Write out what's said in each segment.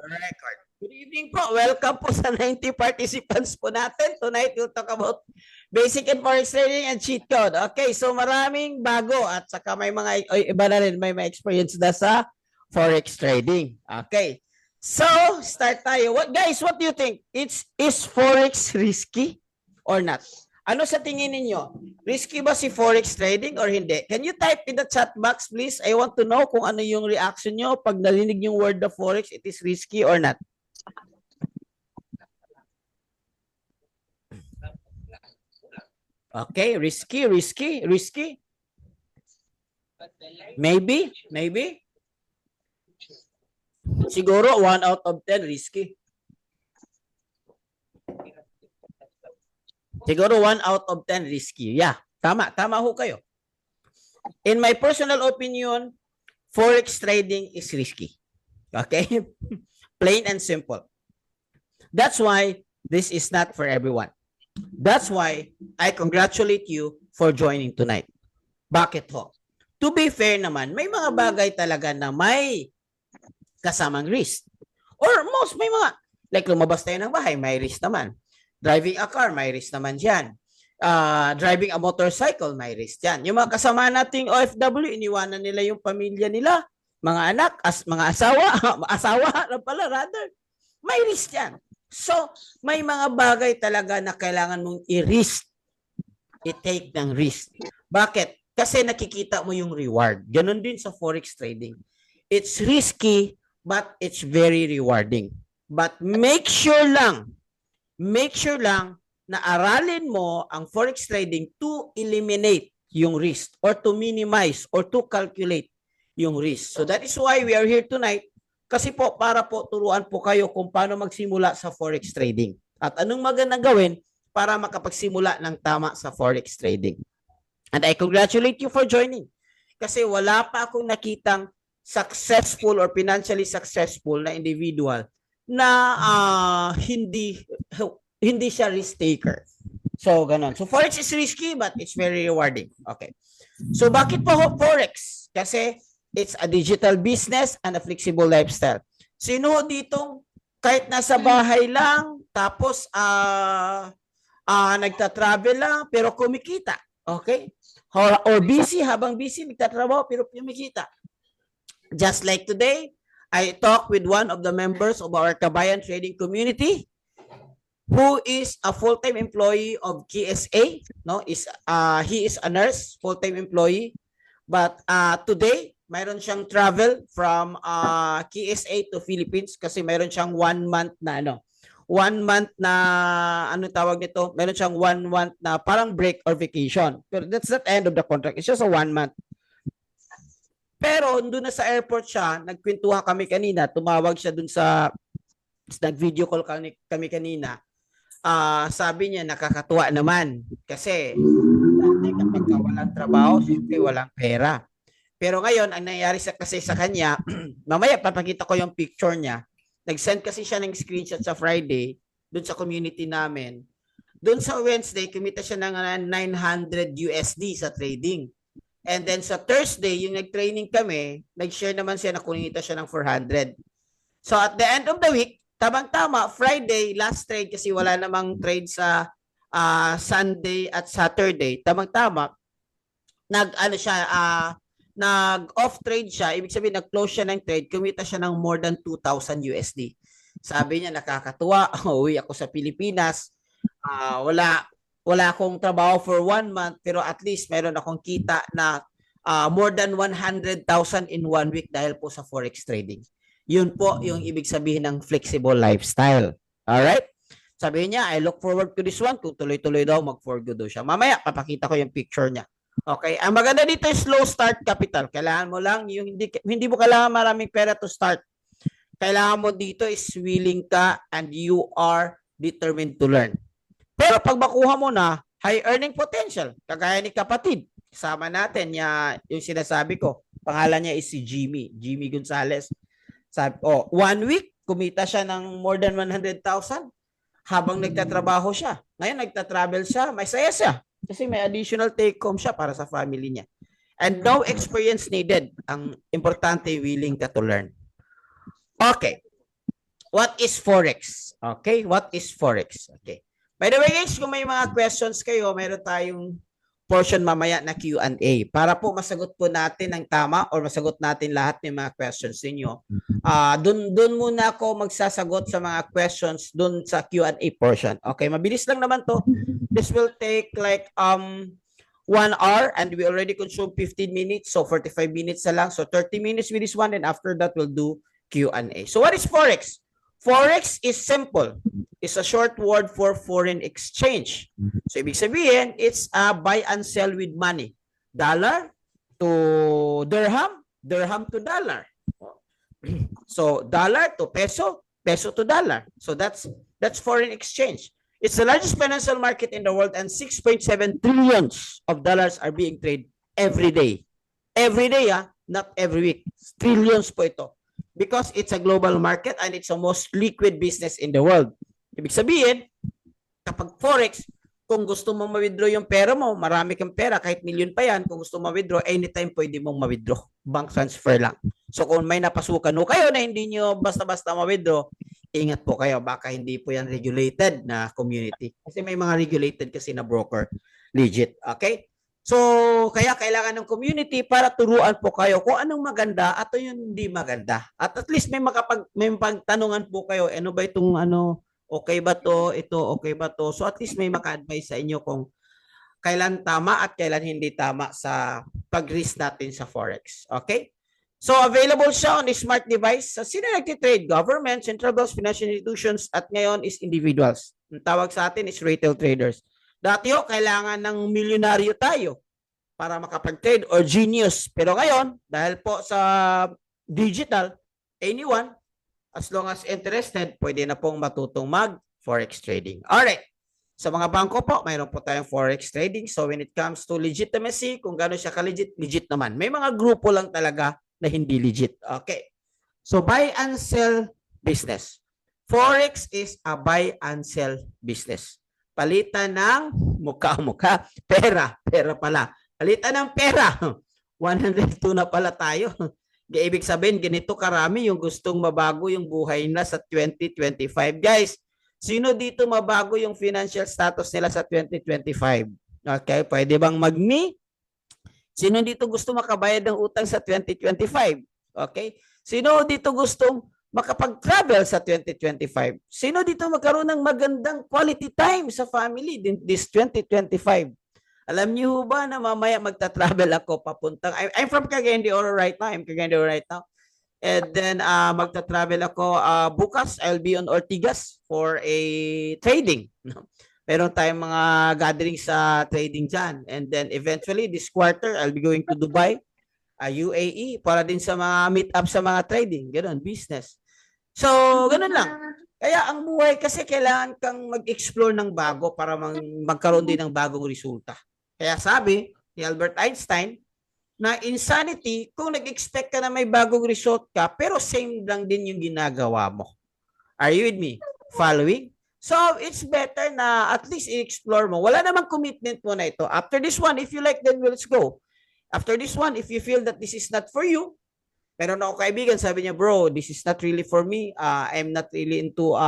Record. Good evening po. Welcome po sa 90 participants po natin. Tonight, we'll talk about basic and forex trading and cheat code. Okay, so maraming bago at saka may mga iba na rin, may experience na sa forex trading. Okay. So, start tayo. What do you think? Is forex risky or not? Ano sa tingin ninyo? Risky ba si forex trading or hindi? Can you type in the chat box, please? I want to know kung ano yung reaction nyo pag narinig yung word of forex, it is risky or not. Okay, risky. Maybe. Siguro 1 out of 10 risky. Siguro 1 out of 10 risky. Yeah, tama ho kayo. In my personal opinion, forex trading is risky. Okay? Plain and simple. That's why this is not for everyone. That's why I congratulate you for joining tonight. Bakit ho? To be fair naman, may mga bagay talaga na may kasamang risk. Or may mga, like lumabas tayo ng bahay, may risk naman. Driving a car, may risk naman dyan. Driving a motorcycle, may risk dyan. Yung mga kasama nating OFW, iniwanan nila yung pamilya nila, mga anak, mga asawa na pala rather, may risk yan. So, may mga bagay talaga na kailangan mong i-risk. I-take ng risk. Bakit? Kasi nakikita mo yung reward. Ganon din sa forex trading. It's risky, but it's very rewarding. But make sure lang na aralin mo ang forex trading to eliminate yung risk or to minimize or to calculate yung risk. So that is why we are here tonight, kasi po para po turuan po kayo kung paano magsimula sa forex trading at anong magandang gawin para makapagsimula ng tama sa forex trading. And I congratulate you for joining, kasi wala pa akong nakitang successful or financially successful na individual na hindi siya risk taker. So, ganun. So, forex is risky, but it's very rewarding. Okay. So, bakit po forex? Kasi it's a digital business and a flexible lifestyle. Sino ditong kahit nasa bahay lang, tapos nagta-travel lang, pero kumikita. Okay? Or busy, habang busy, nagtatrabaho, pero kumikita. Just like today, I talked with one of the members of our Kabayan trading community who is a full-time employee of KSA. No, he is a nurse, full-time employee. But today, mayroon siyang travel from KSA to Philippines kasi mayroon siyang 1 month na tawag nito? Mayroon siyang 1 month na parang break or vacation. Pero that's not end of the contract. It's just a 1 month. Pero doon na sa airport siya, nagkwentuhan kami kanina, tumawag siya doon nag-video call kami kanina. Sabi niya, nakakatuwa naman. Kasi, kapag walang trabaho, siyempre walang pera. Pero ngayon, ang nangyari kasi sa kanya, mamaya papakita ko yung picture niya. Nag-send kasi siya ng screenshot sa Friday, doon sa community namin. Doon sa Wednesday, kumita siya ng 900 USD sa trading. And then sa Thursday, yung nag-training kami, nag-share naman siya na kumita siya ng 400. So at the end of the week, tamang-tama, Friday, last trade kasi wala namang trade sa Sunday at Saturday. Tamang-tama, nag-off trade siya. Ibig sabihin, nag-close siya ng trade, kumita siya ng more than 2,000 USD. Sabi niya, nakakatuwa, uwi ako sa Pilipinas, wala akong trabaho for 1 month, pero at least meron akong kita na more than 100,000 in 1 week dahil po sa forex trading. Yun po yung ibig sabihin ng flexible lifestyle. Alright? Sabihin niya, I look forward to this one. Kung tuloy-tuloy daw, mag-forgo daw siya. Mamaya, papakita ko yung picture niya. Okay? Ang maganda dito is low start capital. Kailangan mo lang, hindi mo kailangan maraming pera to start. Kailangan mo dito is willing ka and you are determined to learn. Pero pag makuha mo na, high earning potential, kagaya ni kapatid, kasama natin yung sinasabi ko, pangalan niya is si Jimmy Gonzalez. Sabi, 1 week, kumita siya ng more than 100,000 habang nagtatrabaho siya. Ngayon, nagtatravel siya, may saya siya kasi may additional take-home siya para sa family niya. And no experience needed. Ang importante, willing ka to learn. Okay. What is Forex? Okay, what is Forex? Okay. By the way guys, kung may mga questions kayo, meron tayong portion mamaya na Q&A para po masagot po natin ng tama or masagot natin lahat ng mga questions ninyo. Dun muna ako magsasagot sa mga questions dun sa Q&A portion. Okay, mabilis lang naman to. This will take like 1 hour and we already consumed 15 minutes, so 45 minutes na lang. So 30 minutes with this one, and after that we'll do Q&A. So what is Forex? Forex is simple. It's a short word for foreign exchange. So ibig sabihin, it's a buy and sell with money. Dollar to dirham, dirham to dollar. So dollar to peso, peso to dollar. So that's foreign exchange. It's the largest financial market in the world, and 6.7 trillions of dollars are being traded every day. Every day, not every week. Trillions po ito. Because it's a global market and it's the most liquid business in the world. Ibig sabihin, kapag Forex, kung gusto mong ma-withdraw yung pera mo, marami kang pera, kahit million pa yan, kung gusto mong ma-withdraw, anytime pwede mong ma-withdraw. Bank transfer lang. So kung may napasukan mo kayo na hindi nyo basta-basta ma-withdraw, ingat po kayo, baka hindi po yan regulated na community. Kasi may mga regulated kasi na broker. Legit. Okay? So, kaya kailangan ng community para turuan po kayo kung anong maganda at yung hindi maganda. At least may pagtanungan po kayo, ano ba itong okay ba to, ito okay ba to. So at least may maka-advise sa inyo kung kailan tama at kailan hindi tama sa pag-risk natin sa Forex. Okay? So available siya on a smart device. Sino nagtitrade? Government, central banks, financial institutions, at ngayon is individuals. Ang tawag sa atin is retail traders. Dati kailangan ng milyonaryo tayo para makapag-trade or genius. Pero ngayon, dahil po sa digital, anyone, as long as interested, pwede na pong matutong mag-forex trading. Alright. Sa mga bangko po, mayroon po tayong forex trading. So when it comes to legitimacy, kung gano'n siya ka-legit, legit naman. May mga grupo lang talaga na hindi legit. Okay. So buy and sell business. Forex is a buy and sell business. Palitan ng mukha-mukha, pera pala. Palitan ng pera, 102 na pala tayo. Ibig sabihin, ganito karami yung gustong mabago yung buhay nila sa 2025. Guys, sino dito mabago yung financial status nila sa 2025? Okay, pwede bang mag-me? Sino dito gusto makabayad ng utang sa 2025? Okay? Sino dito gustong makapag-travel sa 2025? Sino dito magkaroon ng magandang quality time sa family this 2025? Alam niyo ba na mamaya magta-travel ako papuntang, I'm from Cagayan de Oro right now. I'm Cagayan de Oro right now. And then magta-travel ako bukas. I'll be on Ortigas for a trading. Meron tayong mga gathering sa trading dyan. And then eventually this quarter, I'll be going to Dubai, UAE, para din sa mga meet-up sa mga trading. Ganun, business. So, ganun lang. Kaya ang buhay kasi kailangan kang mag-explore ng bago para magkaroon din ng bagong resulta. Kaya sabi ni Albert Einstein na insanity kung nag-expect ka na may bagong result ka pero same lang din yung ginagawa mo. Are you with me? Following? So, it's better na at least i-explore mo. Wala namang commitment mo na ito. After this one, if you like, then let's go. After this one, if you feel that this is not for you, meron ako kaibigan, sabi niya, bro, this is not really for me. I'm not really into,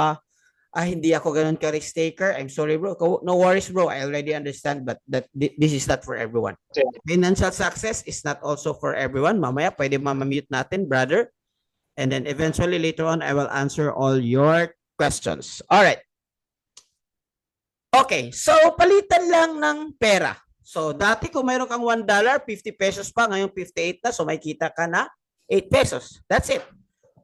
hindi ako ganun ka-risk taker. I'm sorry, bro. No worries, bro. I already understand, but this is not for everyone. Financial success is not also for everyone. Mamaya, pwede mamamute natin, brother. And then eventually, later on, I will answer all your questions. All right. Okay, so palitan lang ng pera. So, dati kung mayroon kang $1, 50 pesos pa, ngayon 58 na, so may kita ka na 8 pesos. That's it.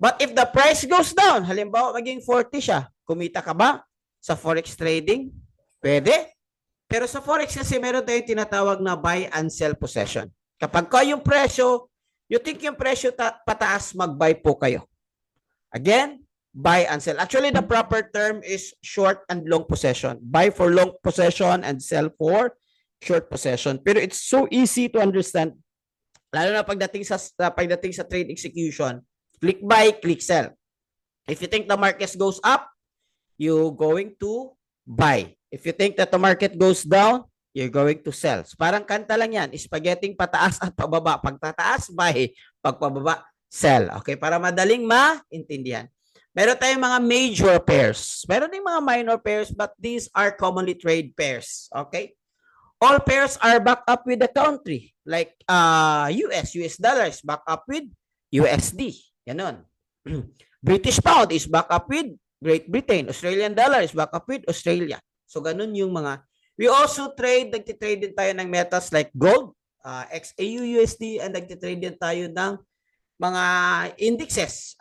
But if the price goes down, halimbawa maging 40 siya, kumita ka ba sa forex trading? Pwede. Pero sa forex kasi meron tayong tinatawag na buy and sell possession. Kapag ka yung presyo, you think yung presyo pataas, mag-buy po kayo. Again, buy and sell. Actually, the proper term is short and long possession. Buy for long possession and sell for short possession. Pero it's so easy to understand. Lalo na pagdating sa trade execution, click buy, click sell. If you think the market goes up, you're going to buy. If you think that the market goes down, you're going to sell. So parang kanta lang yan, spaghetti pataas at pababa. Pag tataas, buy. Pag pababa, sell. Okay, para madaling maintindihan. Meron tayong mga major pairs. Meron ding mga minor pairs, but these are commonly traded pairs. Okay? All pairs are backed up with the country. Like US dollars back up with USD. Ganon. British pound is back up with Great Britain. Australian dollar is back up with Australia. So ganun yung mga. We also nagtitrade din tayo ng metals like gold, XAU-USD, and nagtitrade din tayo ng mga indexes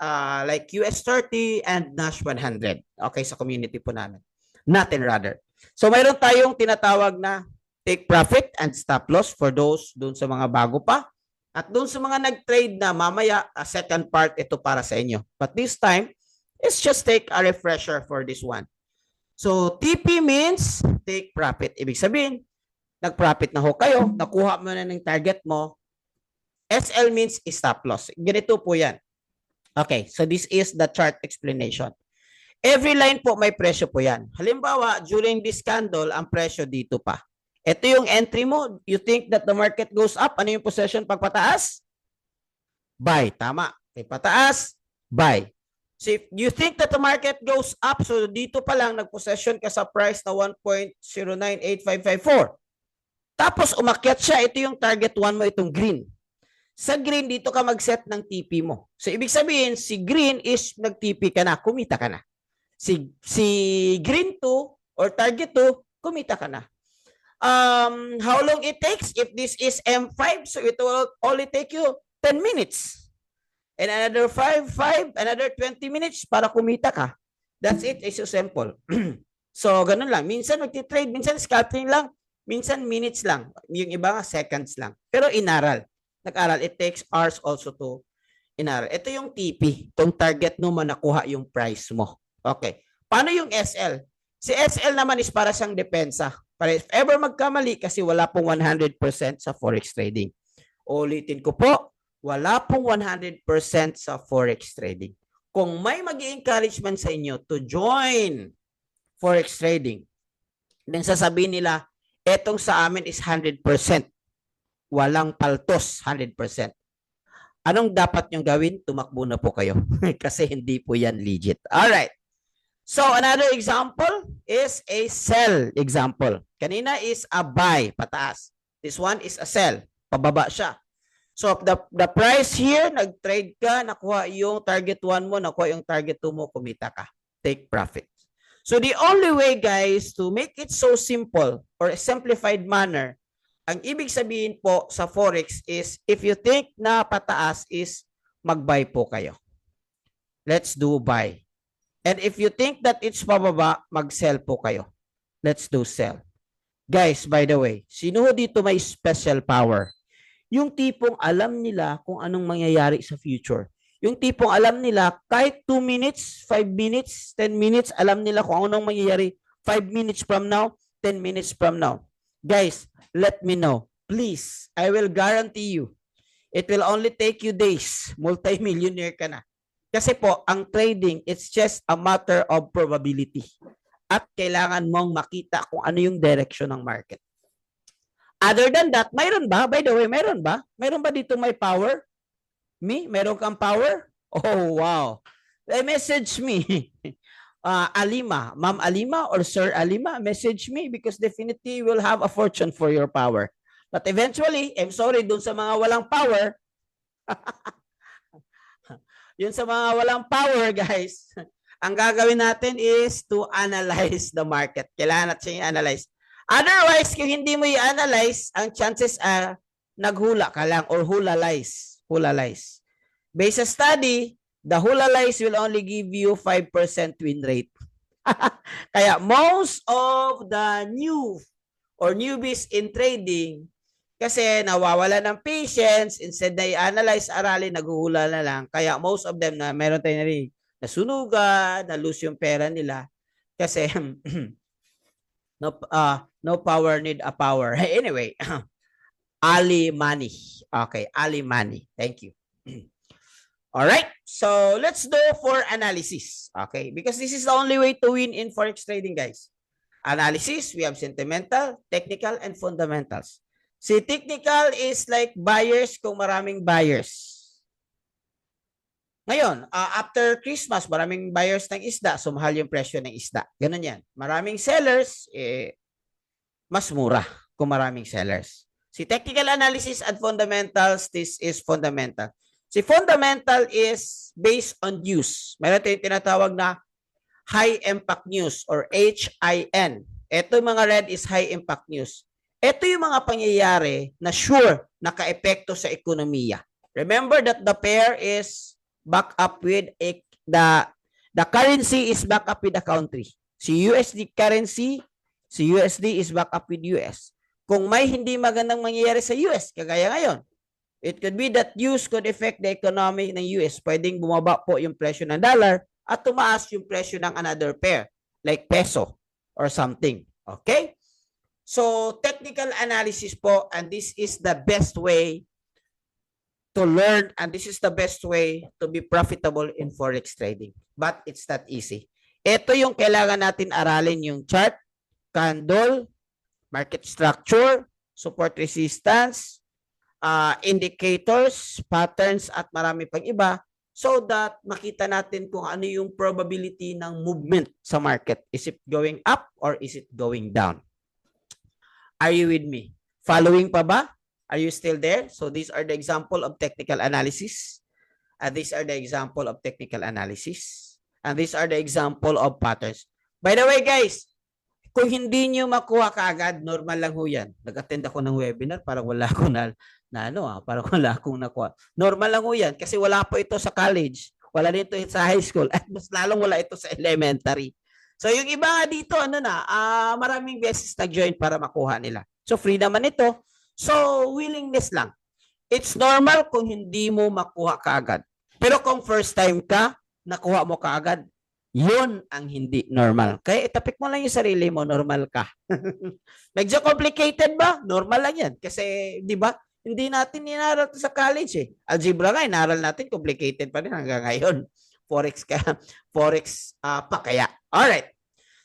like US 30 and Nash 100. Okay, sa community po namin. Natin rather. So mayroon tayong tinatawag na take profit and stop loss for those doon sa mga bago pa. At doon sa mga nag-trade na mamaya, second part ito para sa inyo. But this time, let's just take a refresher for this one. So TP means take profit. Ibig sabihin, nag-profit na ho kayo, nakuha mo na ng target mo. SL means stop loss. Ganito po yan. Okay, so this is the chart explanation. Every line po may presyo po yan. Halimbawa, during this candle, ang presyo dito pa. Ito yung entry mo. You think that the market goes up? Ano yung position pag pataas? Buy. Tama. Okay, pataas, buy. So if you think that the market goes up, so dito pa lang nag-possession ka sa price na 1.098554. Tapos umakyat siya, ito yung target 1 mo, itong green. Sa green, dito ka mag-set ng TP mo. So ibig sabihin, si green is nag-TP ka na, kumita ka na. Si green 2 or target 2, kumita ka na. How long it takes? If this is M5, so it will only take you 10 minutes. And another 5, another 20 minutes para kumita ka. That's it. It's so simple. So, ganun lang. Minsan magti-trade, minsan scalping lang, minsan minutes lang. Yung iba nga seconds lang. Pero inaral. Nag-aral. It takes hours also to inaral. Ito yung TP. Itong target mo manakuha yung price mo. Okay. Paano yung SL? Si SL naman is para siyang depensa. Para if ever magkamali kasi wala pong 100% sa forex trading. Ulitin ko po, wala pong 100% sa forex trading. Kung may mag-i-encouragement sa inyo to join forex trading, then sasabihin nila, etong sa amin is 100%. Walang paltos, 100%. Anong dapat nyo gawin? Tumakbo na po kayo. Kasi hindi po yan legit. Alright. So, another example is a sell example. Kanina is a buy, pataas. This one is a sell, pababa siya. So, the price here, nag-trade ka, nakuha yung target 1 mo, nakuha yung target 2 mo, kumita ka. Take profit. So, the only way, guys, to make it so simple or a simplified manner, ang ibig sabihin po sa Forex is, if you think na pataas is, mag-buy po kayo. Let's do buy. And if you think that it's pababa, mag-sell po kayo. Let's do sell. Guys, by the way, sino dito may special power? Yung tipong alam nila kung anong mangyayari sa future. Yung tipong alam nila kahit 2 minutes, 5 minutes, 10 minutes, alam nila kung anong mangyayari 5 minutes from now, 10 minutes from now. Guys, let me know. Please, I will guarantee you, it will only take you days. Multi-millionaire ka na. Kasi po, ang trading, it's just a matter of probability. At kailangan mong makita kung ano yung direction ng market. Other than that, mayroon ba? By the way, mayroon ba? Mayroon ba dito may power? Me? Mayroon kang power? Oh, wow. Message me. Alima. Ma'am Alima or Sir Alima, message me because definitely will have a fortune for your power. But eventually, I'm sorry, dun sa mga walang power, yun sa mga walang power, guys, ang gagawin natin is to analyze the market. Kailangan natin i-analyze. Otherwise, kung hindi mo i-analyze, ang chances naghula ka lang or hula lies. Hula lies. Based sa study, the hula lies will only give you 5% win rate. Kaya most of the new or newbies in trading, kasi nawawala ng patience, instead na i-analyze, aralin, naghuhula na lang. Kaya most of them na meron tayo na rin, nasunugan, na-lose yung pera nila. Kasi no power need a power. Anyway, Ali Money. Okay, Ali Money. Thank you. All right, so let's go for analysis. Okay, because this is the only way to win in forex trading, guys. Analysis, we have sentimental, technical, and fundamentals. Si technical is like buyers kung maraming buyers. Ngayon, after Christmas, maraming buyers ng isda, so mahal yung presyo ng isda. Ganun yan. Maraming sellers, mas mura kung maraming sellers. Si technical analysis at fundamentals, this is fundamental. Si fundamental is based on news. Meron tayong tinatawag na high impact news or HIN. Ito yung mga red is high impact news. Ito yung mga pangyayari na sure naka-epekto sa ekonomiya. Remember that the pair is back up with the currency is back up with the country. Si USD currency, si USD is back up with US. Kung may hindi magandang mangyayari sa US, kagaya ngayon, it could be that news could affect the economy ng US. Pwedeng bumaba po yung presyo ng dollar at tumaas yung presyo ng another pair, like peso or something. Okay? So, technical analysis po, and this is the best way to learn, and this is the best way to be profitable in forex trading. But it's not easy. Ito yung kailangan natin aralin, yung chart, candle, market structure, support resistance, indicators, patterns, at marami pang iba, so that makita natin kung ano yung probability ng movement sa market. Is it going up or is it going down? Are you with me? Following pa ba? Are you still there? So these are the example of technical analysis. And these are the example of technical analysis. And these are the example of patterns. By the way, guys, kung hindi nyo makuha kaagad, normal lang ho yan. Nag-attend ako ng webinar, parang wala akong parang wala akong nakuha. Normal lang ho yan kasi wala po ito sa college. Wala dito sa high school. At mas lalong wala ito sa elementary. So yung iba nga dito, maraming beses nag-join para makuha nila. So free naman ito. So, willingness lang. It's normal kung hindi mo makuha kaagad. Pero kung first time ka, nakuha mo kaagad, yun ang hindi normal. Kaya itapik mo lang yung sarili mo, normal ka. Medyo complicated ba? Normal lang yan. Kasi, di ba, hindi natin inaral sa college eh. Algebra nga, inaral natin, complicated pa rin hanggang ngayon. Forex pa kaya. Alright.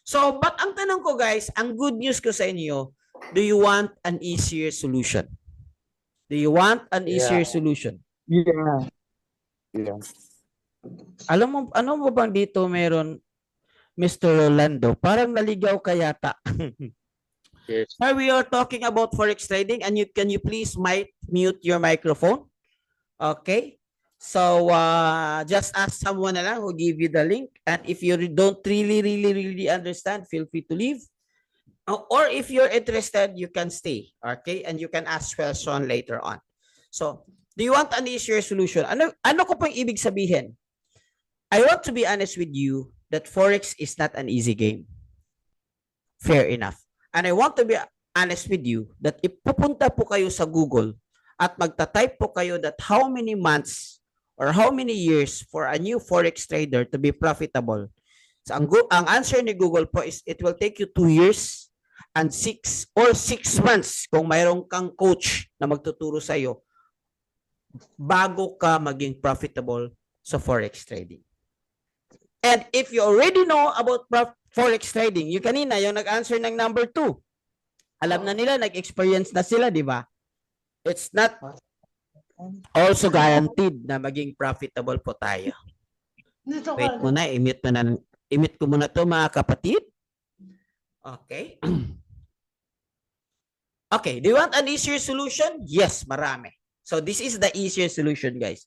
So, but ang tanong ko guys, ang good news ko sa inyo, do you want an easier solution? Do you want an easier solution? Yeah. Alam mo, ano mo bang dito meron, Mr. Rolando? Parang naligaw ka yata. Yes. Sir, we are talking about forex trading and can you please mute your microphone? Okay. So, just ask someone na lang who give you the link. And if you don't really understand, feel free to leave. Or if you're interested, you can stay, okay? And you can ask question later on. So, do you want an easier solution? Ano ko pang ibig sabihin? I want to be honest with you that Forex is not an easy game. Fair enough. And I want to be honest with you that if pupunta po kayo sa Google at magta-type po kayo that how many months or how many years for a new Forex trader to be profitable, so ang answer ni Google po is it will take you 2 years and 6 months kung mayroon kang coach na magtuturo sa iyo bago ka maging profitable sa forex trading. And if you already know about forex trading, yung kanina yung nag-answer ng number 2, alam na nila, nag-experience na sila, di ba? It's not also guaranteed na maging profitable po tayo. Wait muna, i-mute ko muna to mga kapatid. Okay. Okay, do you want an easier solution? Yes, marami. So this is the easier solution, guys.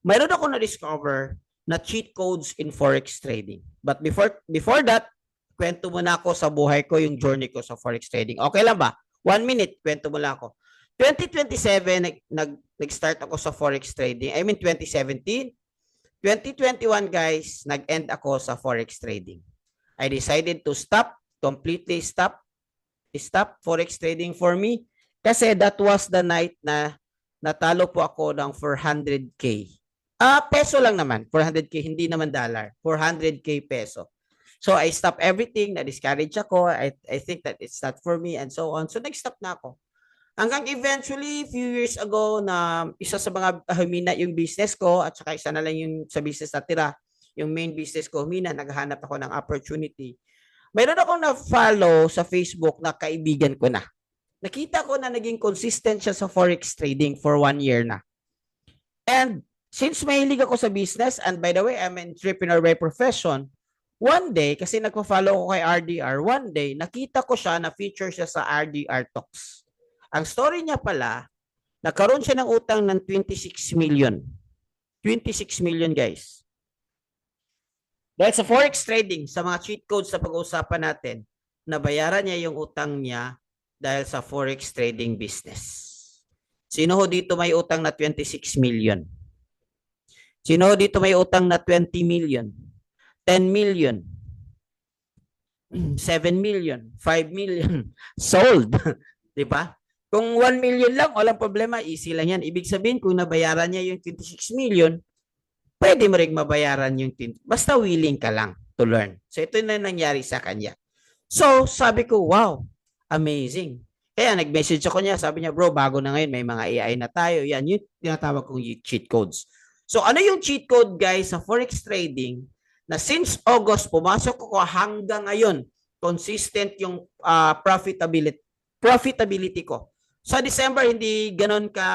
Mayroon ako na-discover na cheat codes in forex trading. But before that, kwento muna ako sa buhay ko, yung journey ko sa forex trading. Okay lang ba? 1 minute, kwento muna ako. 2027, nag-start ako sa forex trading. I mean, 2017. 2021, guys, nag-end ako sa forex trading. I decided to completely stop forex trading for me kasi that was the night na natalo po ako ng 400k. Peso lang naman, 400k, hindi naman dollar, 400k peso. So I stopped everything, na-discourage ako, I think that it's not for me and so on. So nag-stop na ako. Hanggang eventually, few years ago na isa sa mga humina yung business ko at saka isa na lang yung sa business na tira, yung main business ko humina, naghahanap ako ng opportunity. Mayroon akong na-follow sa Facebook na kaibigan ko na. Nakita ko na naging consistent siya sa forex trading for 1 year na. And since mahilig ako sa business, and by the way, I'm an entrepreneur by profession, one day, kasi nagpa-follow ko kay RDR, one day, nakita ko siya na feature siya sa RDR Talks. Ang story niya pala, nagkaroon siya ng utang ng 26 million. 26 million, guys. Dahil sa forex trading, sa mga cheat codes na pag-uusapan natin, nabayaran niya yung utang niya dahil sa forex trading business. Sino ho dito may utang na 26 million? Sino ho dito may utang na 20 million? 10 million? 7 million? 5 million? Sold. Di ba? Kung 1 million lang, walang problema, easy lang yan. Ibig sabihin, kung nabayaran niya yung 26 million, pwede mo rin mabayaran yung 20. Basta willing ka lang to learn. So, ito na nangyari sa kanya. So, sabi ko, wow, amazing. Kaya nag-message ako niya, sabi niya, bro, bago na ngayon, may mga AI na tayo. Yan, yung tinatawag kong cheat codes. So, ano yung cheat code, guys, sa forex trading na since August, pumasok ko hanggang ngayon, consistent yung profitability ko. Sa December, hindi ganun ka,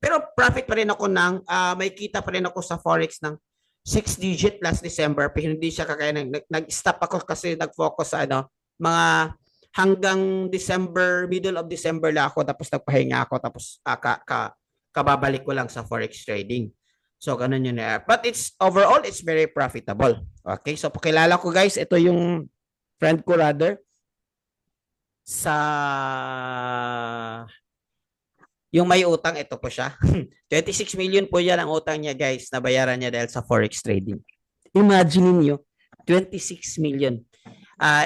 pero profit pa rin ako ng, may kita pa rin ako sa Forex ng 6-digit last December, pero hindi siya kakaya, nag-stop ako kasi nag-focus sa mga hanggang December, middle of December lang ako, tapos nagpahinga ako, tapos kababalik ko lang sa Forex trading. So, ganun yun. But overall, it's very profitable. Okay, so pakilala ko guys, ito yung friend ko rather, sa yung may utang, ito po siya. 26 million po yan ang utang niya guys, nabayaran niya dahil sa forex trading. Imagine niyo 26 million.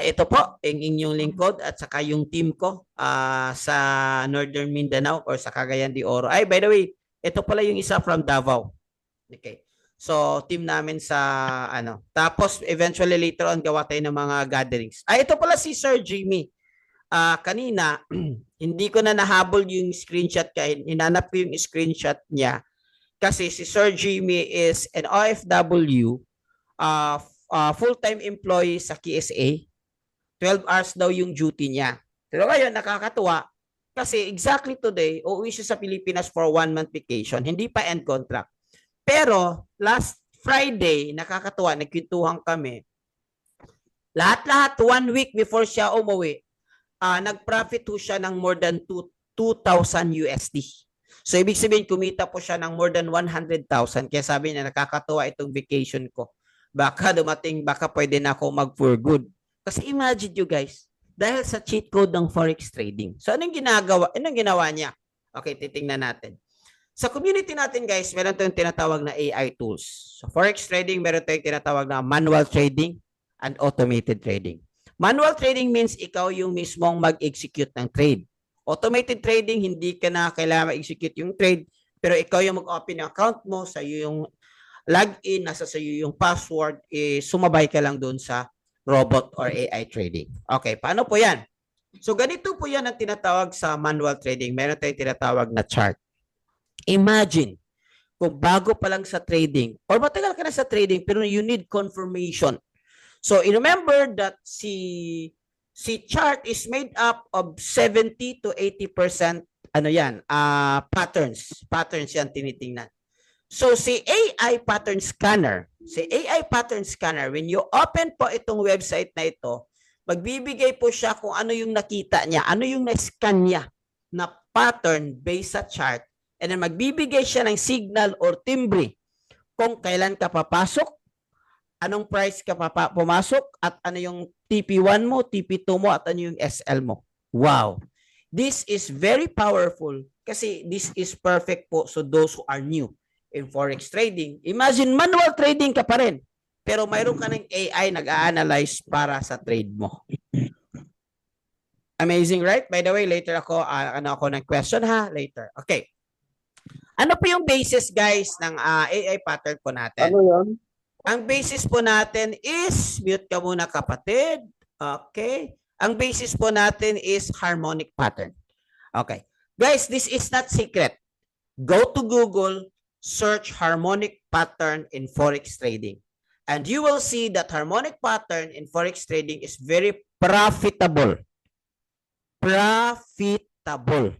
Ito po, ang inyong lingkod at saka yung team ko sa Northern Mindanao or sa Cagayan de Oro. Ay, by the way, ito pala yung isa from Davao. Okay. So, team namin sa Tapos, eventually later on, gawa tayo ng mga gatherings. Ito pala si Sir Jimmy. Kanina, hindi ko na nahabol yung screenshot kaya hinanap ko yung screenshot niya kasi si Sir Jimmy is an OFW, full-time employee sa KSA. 12 hours daw yung duty niya. Pero ngayon, nakakatuwa kasi exactly today, uuwi siya sa Pilipinas for 1-month vacation. Hindi pa end contract. Pero last Friday, nakakatuwa, nagkwentuhan kami. Lahat-lahat 1 week before siya umuwi, nag-profit po siya ng more than 2,000 USD. So, ibig sabihin, kumita po siya ng more than 100,000. Kaya sabi niya, nakakatuwa itong vacation ko. Baka dumating, baka pwede na ako mag-for good. Kasi imagine you guys, dahil sa cheat code ng forex trading. So, anong ginawa niya? Okay, titingnan natin. Sa community natin guys, meron tayong tinatawag na AI tools. So, forex trading, meron tayong tinatawag na manual trading and automated trading. Manual trading means ikaw yung mismong mag-execute ng trade. Automated trading, hindi ka na kailangan mag-execute yung trade, pero ikaw yung mag-open ng account mo, sa iyo yung login, nasa sa iyo yung password, sumabay ka lang doon sa robot or AI trading. Okay, paano po yan? So, ganito po yan ang tinatawag sa manual trading. Meron tayong tinatawag na chart. Imagine, kung bago pa lang sa trading, or matagal ka na sa trading, pero you need confirmation. So, remember that si chart is made up of 70 to 80% patterns. Patterns yan tinitingnan. So, si AI pattern scanner, when you open po itong website na ito, magbibigay po siya kung ano yung nakita niya, ano yung na-scan niya na pattern based sa chart, and then magbibigay siya ng signal or timbre kung kailan ka papasok, anong price ka pumasok, at ano yung TP1 mo, TP2 mo, at ano yung SL mo. Wow! This is very powerful kasi this is perfect po so those who are new in forex trading. Imagine, manual trading ka pa rin, pero mayroon ka ng AI nag-a-analyze para sa trade mo. Amazing, right? By the way, later ako ng question ha, later. Okay. Ano po yung basis, guys, ng AI pattern po natin? Ano yan? Ang basis po natin is, mute ka muna kapatid. Okay. Ang basis po natin is harmonic pattern. Okay. Guys, this is not secret. Go to Google, search harmonic pattern in forex trading. And you will see that harmonic pattern in forex trading is very profitable. Profitable.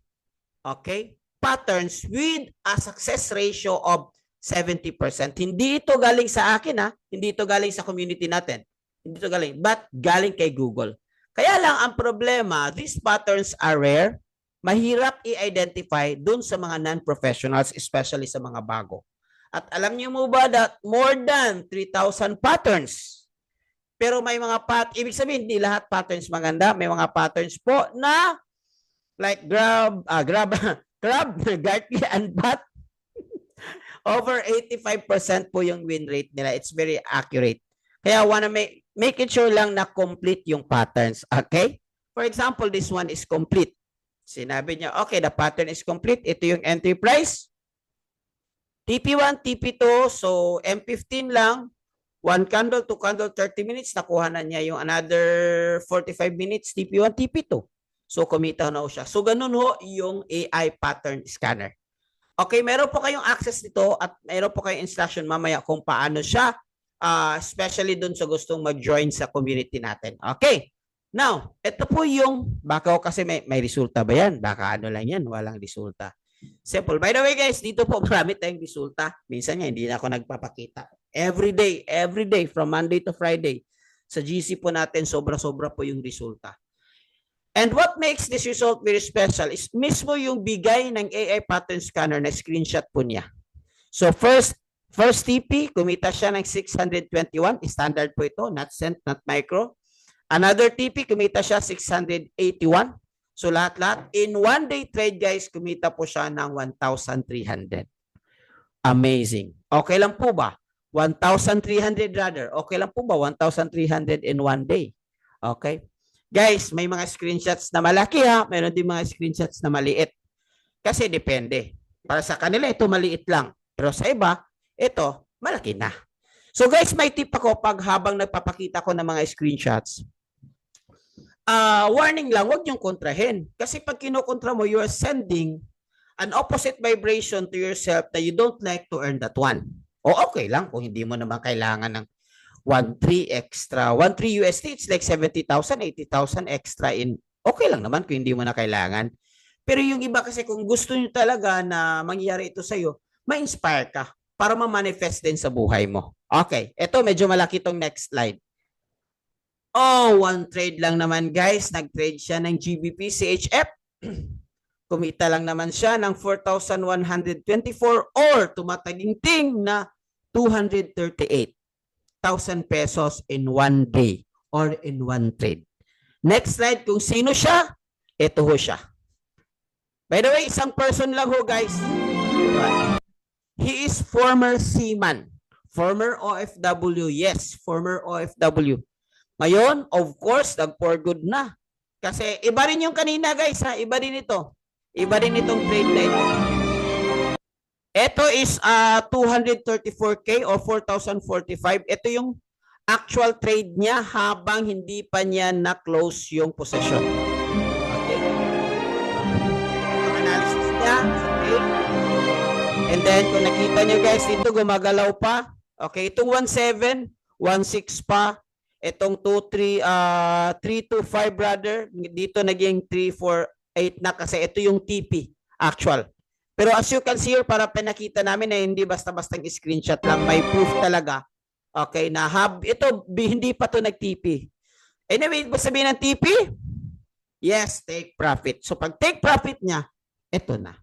Okay. Patterns with a success ratio of 70%. Hindi ito galing sa akin, ha? Hindi ito galing sa community natin. Hindi ito galing, but galing kay Google. Kaya lang ang problema, these patterns are rare. Mahirap i-identify dun sa mga non-professionals, especially sa mga bago. At alam niyo mo ba that more than 3,000 patterns? Pero may mga ibig sabihin, hindi lahat patterns maganda. May mga patterns po na like grab, Gartly, and Bat. Over 85% po yung win rate nila. It's very accurate. Kaya wanna make it sure lang na complete yung patterns. Okay? For example, this one is complete. Sinabi niya, okay, the pattern is complete. Ito yung entry price. TP1, TP2, so M15 lang. 1 candle, 2 candle, 30 minutes. Nakuha na niya yung another 45 minutes, TP1, TP2. So, kumita na ho siya. So, ganun ho yung AI pattern scanner. Okay, meron po kayong access nito at meron po kayong instruction mamaya kung paano siya, especially dun sa gustong mag-join sa community natin. Okay, now, ito po yung, baka kasi may resulta ba yan? Baka ano lang yan, walang resulta. Simple. By the way guys, dito po marami tayong resulta. Minsan nga, hindi na ako nagpapakita. Every day, from Monday to Friday, sa GC po natin, sobra-sobra po yung resulta. And what makes this result very special is mismo yung bigay ng AI pattern scanner na screenshot po niya. So first TP, kumita siya ng 621. Standard po ito, not cent, not micro. Another TP, kumita siya 681. So lahat-lahat. In one day trade guys, kumita po siya ng 1,300. Amazing. Okay lang po ba? 1,300 rather. Okay lang po ba? 1,300 in one day. Okay. Guys, may mga screenshots na malaki ha. Meron din mga screenshots na maliit. Kasi depende. Para sa kanila, ito maliit lang. Pero sa iba, ito malaki na. So guys, may tip ako pag habang nagpapakita ko ng mga screenshots. Warning lang, huwag niyong kontrahin. Kasi pag kinukontra mo, you are sending an opposite vibration to yourself that you don't like to earn that one. O okay lang kung hindi mo naman kailangan ng 1,300 extra. 1,300 USD, it's like 70,000, 80,000 extra in. Okay lang naman kung hindi mo na kailangan. Pero yung iba kasi kung gusto nyo talaga na mangyari ito sa'yo, ma-inspire ka para ma-manifest din sa buhay mo. Okay, ito medyo malaki tong next slide. Oh, one trade lang naman guys. Nag-trade siya ng GBP CHF. Kumita lang naman siya ng 4,124 or tumataginting na 238,000 pesos in one day or in one trade. Next slide, kung sino siya, ito ho siya. By the way, isang person lang ho guys. He is former seaman. Former OFW. Yes, former OFW. Ngayon, of course, nag-for good na. Kasi iba rin yung kanina guys ha. Iba rin ito. Iba rin itong trade na ito. Ito is 234K or 4,045. Ito yung actual trade niya habang hindi pa niya na-close yung possession. Okay. Ang analysis niya. Okay. And then, kung nakita niyo guys, dito gumagalaw pa. Okay, itong 17, 16 pa. Itong 325 brother. Dito naging 348 na kasi ito yung TP actual. Pero as you can see here, para pinakita namin na hindi basta-bastang screenshot lang. May proof talaga. Okay, na ito, hindi pa to nag-TP. Anyway, sabihin ng TP? Yes, take profit. So, pag take profit niya, ito na.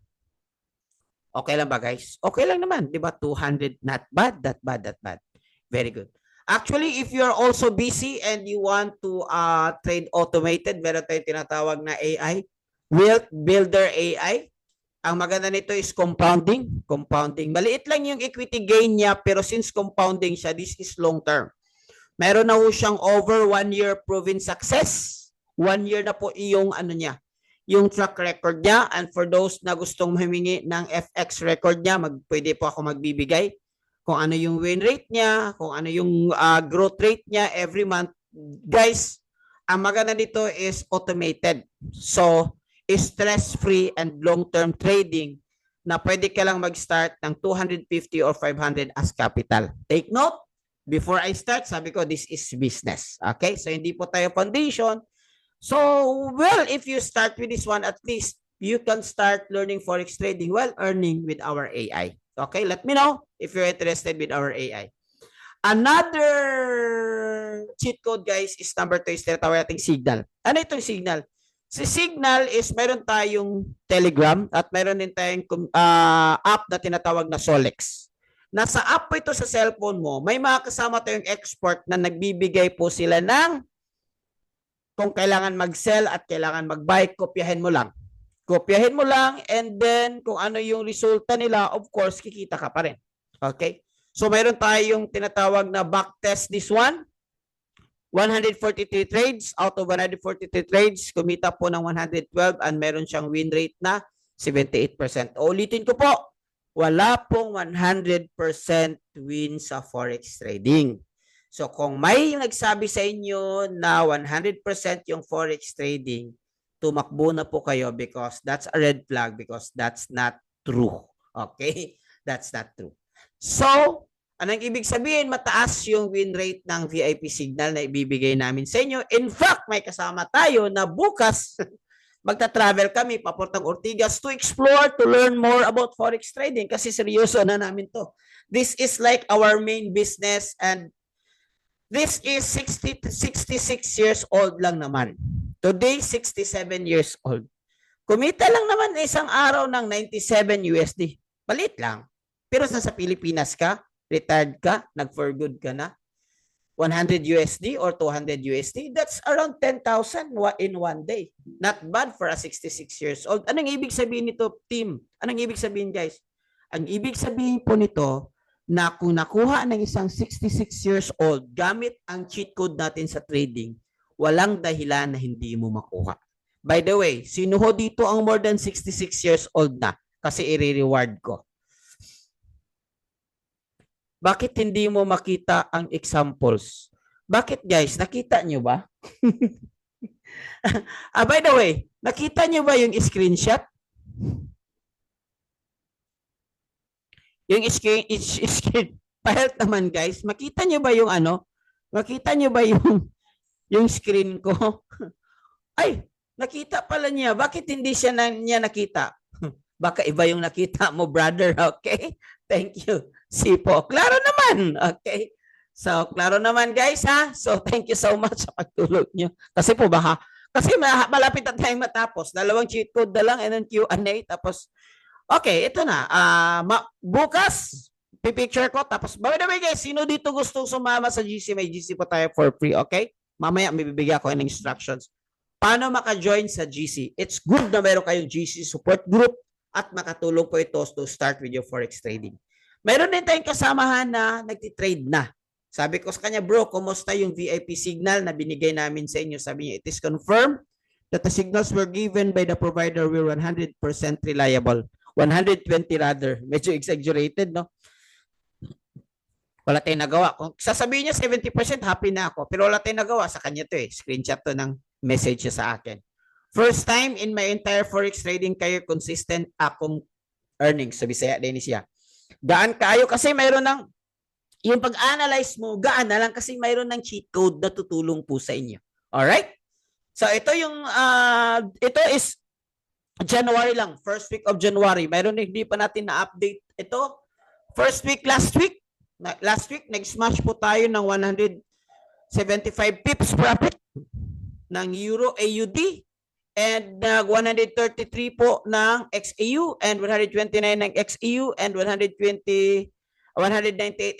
Okay lang ba, guys? Okay lang naman. Di ba? 200, not bad, that bad, that bad. Very good. Actually, if you're also busy and you want to trade automated, meron tayong tinatawag na AI, Wealth Builder AI. Ang maganda nito is compounding. Compounding. Maliit lang yung equity gain niya, pero since compounding siya, this is long term. Meron na po siyang over 1 year proven success. 1 year na po yung ano niya, yung track record niya. And for those na gustong humingi ng FX record niya, pwede po ako magbibigay. Kung ano yung win rate niya, kung ano yung growth rate niya every month. Guys, ang maganda dito is automated. So, stress-free and long-term trading na pwede ka lang mag-start ng 250 or 500 as capital. Take note, before I start, sabi ko, this is business. Okay? So, hindi po tayo foundation. So, well, if you start with this one, at least you can start learning Forex trading while earning with our AI. Okay, let me know if you're interested with our AI. Another cheat code, guys, is number 2 is tinatawag nating Signal. Ano itong Signal? Si Signal is meron tayong Telegram at meron din tayong app na tinatawag na Solex. Nasa app po ito sa cellphone mo, may mga kasama tayong expert na nagbibigay po sila ng kung kailangan mag-sell at kailangan mag-buy, kopyahin mo lang. Kopyahin mo lang and then kung ano yung resulta nila, of course, kikita ka pa rin. Okay? So, mayroon tayong tinatawag na backtest this one. 143 trades. Out of 143 trades, kumita po ng 112 and meron siyang win rate na 78%. Ulitin ko po, wala pong 100% win sa forex trading. So, kung may nagsabi sa inyo na 100% yung forex trading, tumakbo na po kayo because that's a red flag because that's not true. Okay? That's not true. So, anong ibig sabihin? Mataas yung win rate ng VIP Signal na ibibigay namin sa inyo. In fact, may kasama tayo na bukas magta-travel kami papuntang Ortigas to explore, to learn more about forex trading kasi seryoso na namin to. This is like our main business and this is 66 years old lang naman. Today, 67 years old. Kumita lang naman isang araw ng 97 USD. Palit lang. Pero sa Pilipinas ka, retired ka, nag-for good ka na, 100 USD or 200 USD, that's around 10,000 in one day. Not bad for a 66 years old. Anong ibig sabihin nito, team? Anong ibig sabihin, guys? Ang ibig sabihin po nito, na kung nakuha ng isang 66 years old gamit ang cheat code natin sa trading, walang dahilan na hindi mo makuha. By the way, sino ho dito ang more than 66 years old na? Kasi i-reward ko. Bakit hindi mo makita ang examples? Bakit guys? Nakita nyo ba? By the way, nakita nyo ba yung screenshot? Yung screen file naman guys, makita nyo ba yung ano? Makita nyo ba yung screen ko? Ay, nakita pala niya. Bakit hindi niya nakita? Baka iba yung nakita mo, brother. Okay? Thank you. Sipo. Klaro naman. Okay? So, klaro naman guys ha. So, thank you so much sa pagtulog nyo. Kasi po baka, kasi malapit na tayong matapos. Dalawang cheat code na lang and then Q&A. Tapos, okay, ito na. Bukas, pipicture ko. Tapos, by the way guys, sino dito gustong sumama sa GC? May GC po tayo for free. Okay? Mamaya, may bibigyan ko ng instructions. Paano maka-join sa GC? It's good na meron kayong GC support group at makatulong po ito to start with your forex trading. Meron din tayong kasamahan na nagtitrade na. Sabi ko sa kanya, bro, kumusta yung VIP signal na binigay namin sa inyo? Sabi niya, it is confirmed that the signals were given by the provider were 100% reliable. 120 rather. Medyo exaggerated, no? Wala tayong nagawa. Kung sasabihin niya 70%, happy na ako. Pero wala tayong nagawa. Sa kanya to eh. Screenshot to ng message siya sa akin. First time in my entire forex trading career consistent akong earnings. Sabi saya din siya. Gaan kayo kasi mayroon ng yung pag-analyze mo, gaan na lang kasi mayroon ng cheat code na tutulong po sa inyo. Alright? So ito yung ito is January lang, first week of January. Mayroon hindi pa natin na-update ito. First week last week nag-smash po tayo ng 175 pips profit ng Euro AUD and 133 po ng XAU and 129 ng XAU and 198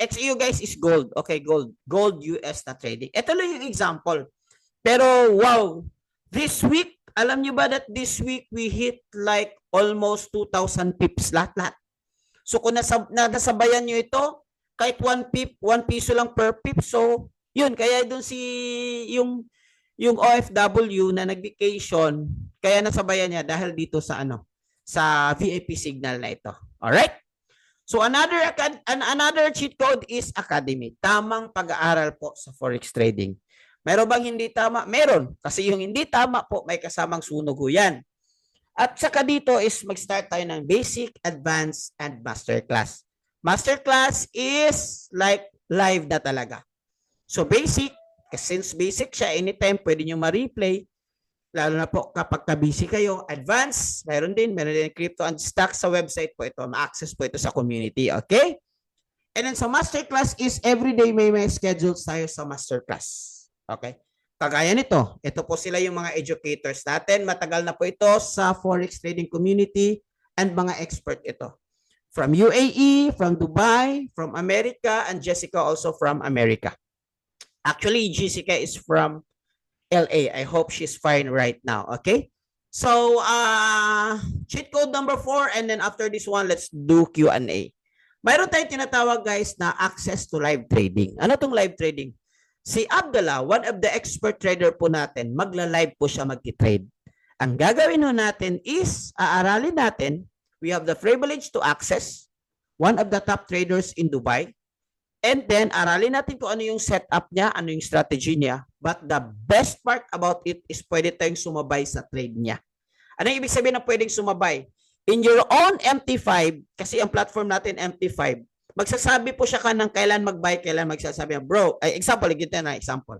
XAU guys is gold. Okay, gold US na trading. Ito lang yung example. Pero wow, this week, alam nyo ba that this week we hit like almost 2,000 pips lahat. So kung nasabayan nyo ito, kahit 1 piso lang per pip. So yun, kaya doon yung OFW na nag-vacation, kaya nasabayan niya dahil dito sa sa VIP signal na ito. Alright? So another cheat code is academy. Tamang pag-aaral po sa forex trading. Meron bang hindi tama? Meron. Kasi yung hindi tama po, may kasamang sunog yan. At saka dito is mag-start tayo ng basic, advanced, and masterclass. Masterclass is like live na talaga. So basic, since basic siya, anytime pwede nyo ma-replay. Lalo na po kapag busy kayo, advance, meron din crypto and stocks sa website po ito. Ma-access po ito sa community, okay? And then sa masterclass is everyday may schedule tayo sa masterclass. Okay? Kagaya nito, ito po sila yung mga educators natin. Matagal na po ito sa Forex trading community and mga expert ito. From UAE, from Dubai, from America, and Jessica also from America. Actually, Jessica is from LA. I hope she's fine right now. Okay? So, cheat code number 4, and then after this one, let's do Q&A. Mayroon tayong tinatawag guys na access to live trading. Ano tong live trading? Si Abdullah, one of the expert trader po natin, magla-live po siya mag-trade. Ang gagawin ho natin is, aaralin natin, we have the privilege to access one of the top traders in Dubai. And then, aralin natin kung ano yung setup niya, ano yung strategy niya. But the best part about it is pwede tayong sumabay sa trade niya. Ano yung ibig sabihin na pwedeng sumabay? In your own MT5, kasi ang platform natin MT5, magsasabi po siya ng kailan mag-buy, kailan magsasabi, bro, example, igit na example.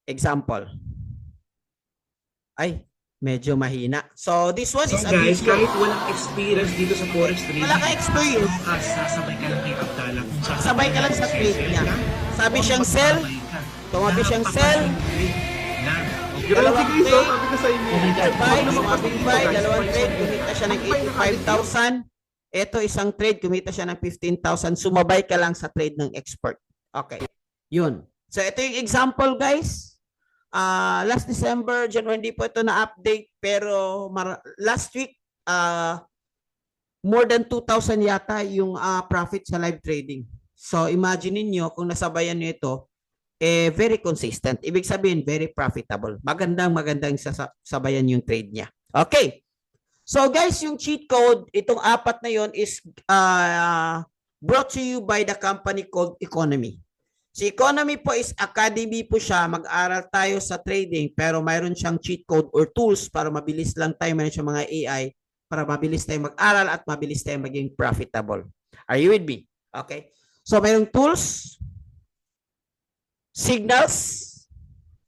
Example. Ay, medyo mahina. So, this one is a guys, video. kahit walang experience dito sa Forex trading, Wala kang experience. sasabay ka lang kay Abdallah. Sabay ka lang sa trade niya. Sabi siyang sell, tumabi siyang sell, dalawang trade, sabi ko sa inyo. buy, sumabing buy, dalawang trade, kumita siya ng 85,000. Ito isang trade, kumita siya ng 15,000. Sumabay ka lang sa trade ng expert. Okay. Yun. So, ito yung example, guys. Last December, January, hindi po ito na-update. Pero last week, more than 2,000 yata yung profit sa live trading. So, imagine niyo kung nasabayan niyo ito, very consistent. Ibig sabihin, very profitable. Magandang sabayan yung trade niya. Okay. So guys, yung cheat code, itong 4 na yon is brought to you by the company called Economy. Si Economy po is academy po siya. Mag-aral tayo sa trading pero mayroon siyang cheat code or tools para mabilis lang tayo. Mayroon siyang mga AI para mabilis tayo mag-aral at mabilis tayo maging profitable. Are you with me? Okay. So mayroong tools, signals,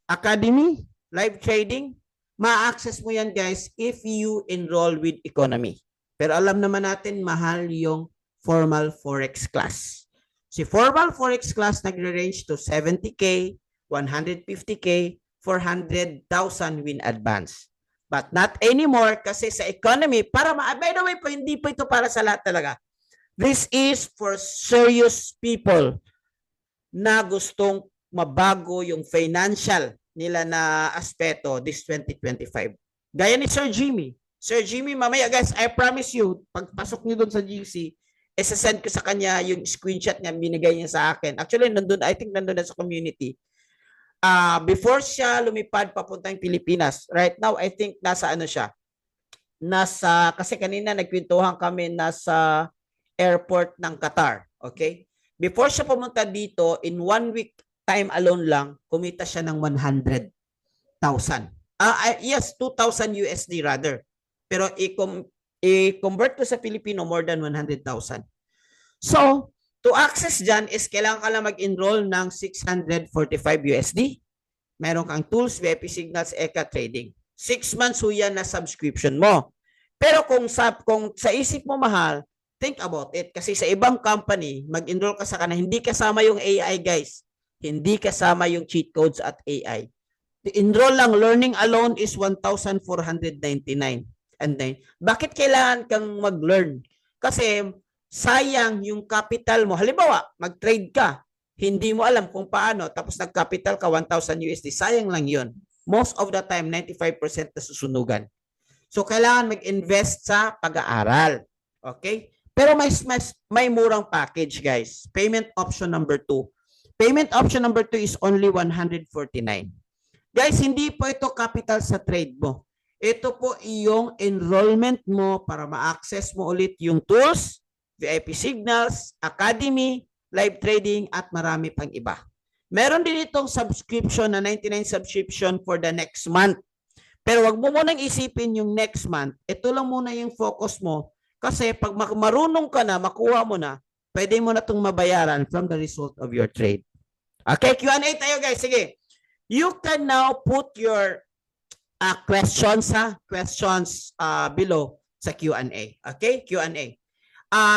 academy, live trading. Ma-access mo yan guys if you enroll with Economy. Pero alam naman natin mahal yung formal Forex class. Si formal Forex class nagre-range to 70K, 150K, 400,000 win advance. But not anymore kasi sa Economy, by the way po, hindi po ito para sa lahat talaga. This is for serious people na gustong mabago yung financial nila na aspeto this 2025. Gaya ni Sir Jimmy. Sir Jimmy, mamaya guys, I promise you, pagpasok niyo doon sa GC, send ko sa kanya yung screenshot niya, binigay niya sa akin. Actually, I think nandun na sa community. Before siya lumipad papuntang Pilipinas, right now, I think nasa ano siya? Kasi kanina nagkwentuhan kami nasa airport ng Qatar. Okay? Before siya pumunta dito, in 1 week time alone lang, kumita siya ng 100,000. Yes, 2,000 USD rather. Pero i-convert ko sa Filipino, more than 100,000. So, to access dyan is kailangan ka lang mag-enroll ng 645 USD. Meron kang tools, VIP signals, ECA trading. 6 months ho yan na subscription mo. Pero kung sa isip mo mahal, think about it. Kasi sa ibang company, mag-enroll ka sa kanila, hindi kasama yung AI guys. Hindi kasama yung cheat codes at AI. The enroll lang, learning alone is 1,499. And then, bakit kailangan kang mag-learn? Kasi sayang yung capital mo. Halimbawa, mag-trade ka, hindi mo alam kung paano, tapos nag-capital ka 1,000 USD, sayang lang yun. Most of the time, 95% na susunugan. So, kailangan mag-invest sa pag-aaral. Okay? Pero may murang package, guys. Payment option number 2. Payment option number 2 is only 149. Guys, hindi po ito capital sa trade mo. Ito po yung enrollment mo para ma-access mo ulit yung tools, VIP signals, academy, live trading, at marami pang iba. Meron din itong subscription na 99 subscription for the next month. Pero wag mo munang isipin yung next month. Ito lang muna yung focus mo. Kasi pag marunong ka na, makuha mo na, pwede mo na itong mabayaran from the result of your trade. Okay, Q&A tayo guys. Sige. You can now put your questions below sa Q&A. Okay? Q&A.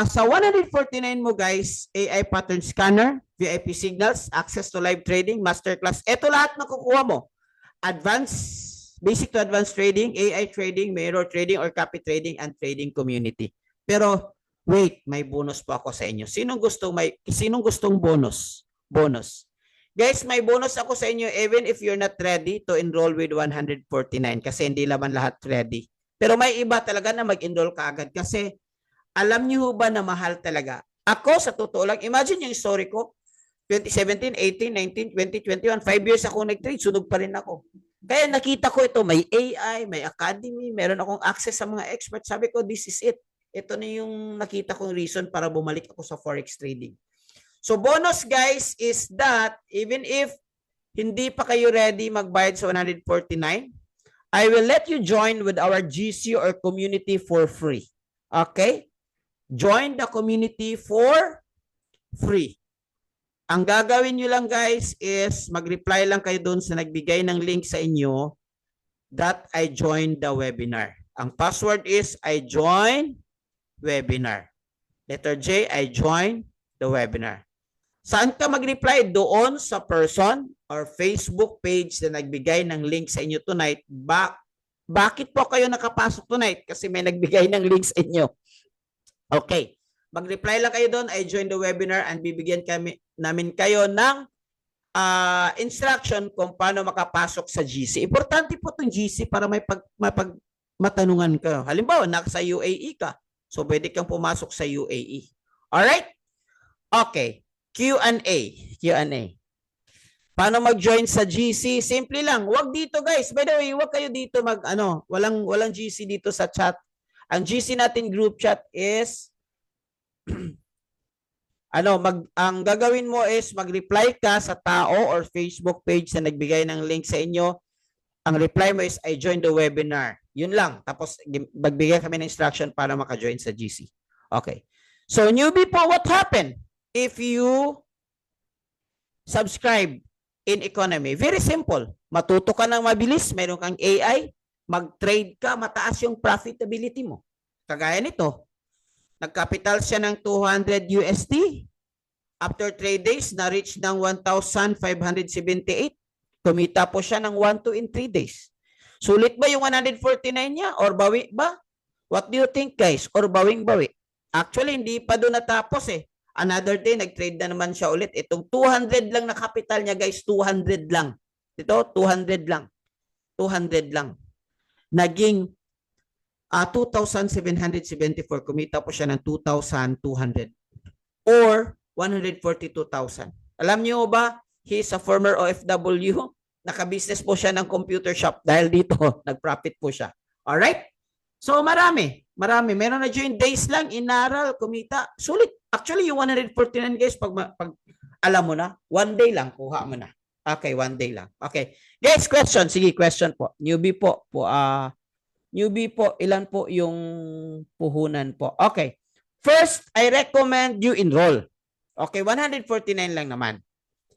Sa 149 mo guys, AI pattern scanner, VIP signals, access to live trading, masterclass. Ito lahat makukuha mo. Advanced, basic to advanced trading, AI trading, mirror trading, or copy trading, and trading community. Pero wait, may bonus pa ako sa inyo. Sinong gustong bonus? Bonus. Guys, may bonus ako sa inyo even if you're not ready to enroll with 149 kasi hindi naman lahat ready. Pero may iba talaga na mag-enroll kaagad kasi alam niyo ba na mahal talaga? Ako sa totoo lang, imagine yung story ko, 2017, 18, 19, 20, 21, 5 years ako nag-trade, sunog pa rin ako. Kaya nakita ko ito, may AI, may academy, meron akong access sa mga experts. Sabi ko, this is it. Ito na yung nakita kong reason para bumalik ako sa forex trading. So bonus guys is that even if hindi pa kayo ready magbayad sa 149, I will let you join with our GC or community for free. Okay? Join the community for free. Ang gagawin nyo lang guys is mag-reply lang kayo doon sa nagbigay ng link sa inyo that I joined the webinar. Ang password is I join webinar. Letter J, I join the webinar. Saan ka mag-reply? Doon sa person or Facebook page na nagbigay ng link sa inyo tonight. Bakit po kayo nakapasok tonight? Kasi may nagbigay ng link sa inyo. Okay. Mag-reply lang kayo doon. I join the webinar and bibigyan namin kayo ng instruction kung paano makapasok sa GC. Importante po itong GC para may matanungan ka. Halimbawa, nasa UAE ka. So, pwede kang pumasok sa UAE. Alright? Okay. Q&A. Paano mag-join sa GC? Simple lang. Huwag dito guys. By the way, huwag kayo dito walang GC dito sa chat. Ang GC natin group chat is ang gagawin mo is mag-reply ka sa tao or Facebook page na nagbigay ng link sa inyo. Ang reply mo is I joined the webinar. Yun lang. Tapos magbigay kami ng instruction para maka-join sa GC. Okay. So newbie po, what happened if you subscribe in economy? Very simple. Matuto ka ng mabilis, meron kang AI, mag-trade ka, mataas yung profitability mo. Kagaya nito, nagkapital siya ng 200 USD. After 3 days, na-reach ng 1,578. Kumita po siya ng 1,2 in 3 days. Sulit ba yung 149 niya or bawi ba? What do you think guys? Or bawing-bawi? Actually, hindi pa doon natapos eh. Another day, nag-trade na naman siya ulit. Itong 200 lang na capital niya guys, 200 lang. Ito, 200 lang. 200 lang. Naging 2,774. Kumita po siya ng 2,200 or 142,000. Alam niyo ba, he is a former OFW. Naka-business po siya ng computer shop dahil dito, nag-profit po siya. Alright? So, marami. Meron na during days lang, inaral, kumita. Sulit. Actually, yung 149 guys, pag alam mo na, 1 day lang, kuha mo na. Okay, 1 day lang. Okay. Guys, question. Sige, question po. Newbie po. Newbie po, ilan po yung puhunan po? Okay. First, I recommend you enroll. Okay, 149 lang naman.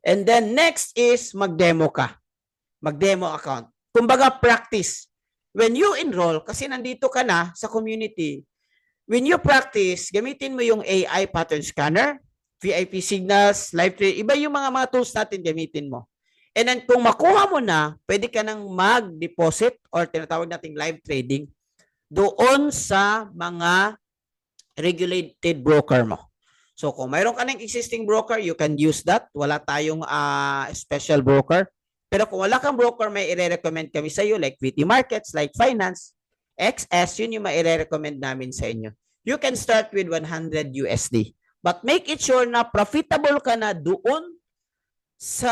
And then next is mag-demo ka. Mag-demo account. Kumbaga, practice. When you enroll, kasi nandito ka na sa community, when you practice, gamitin mo yung AI pattern scanner, VIP signals, live trade, iba yung mga tools natin gamitin mo. And then kung makuha mo na, pwede ka nang mag-deposit or tinatawag nating live trading doon sa mga regulated broker mo. So kung mayroon ka ng existing broker, you can use that. Wala tayong special broker. Pero kung wala kang broker, may i-recommend kami sa iyo like VT Markets, like Finance, XS, yun yung mai-recommend namin sa inyo. You can start with 100 USD. But make it sure na profitable ka na doon sa,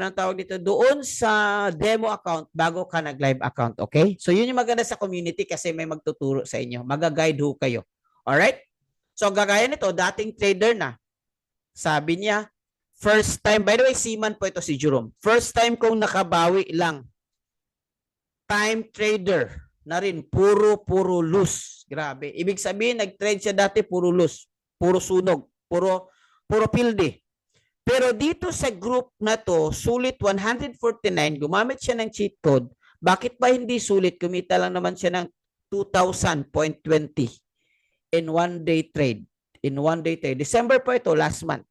anong tawag dito, doon sa demo account bago ka nag-live account, okay? So yun yung maganda sa community kasi may magtuturo sa inyo. Mag-guide ho kayo. Alright? So gagaya nito, dating trader na. Sabi niya, first time, by the way, seaman po ito si Jerome. First time kong nakabawi lang. Time trader na rin, puro lose. Grabe. Ibig sabihin, nag-trade siya dati, puro lose. Puro sunog. Puro pilde. Pero dito sa group na to, sulit 149, gumamit siya ng cheat code. Bakit ba hindi sulit? Kumita lang naman siya ng 2,000.20 in one day trade. In one day trade. December po ito, last month.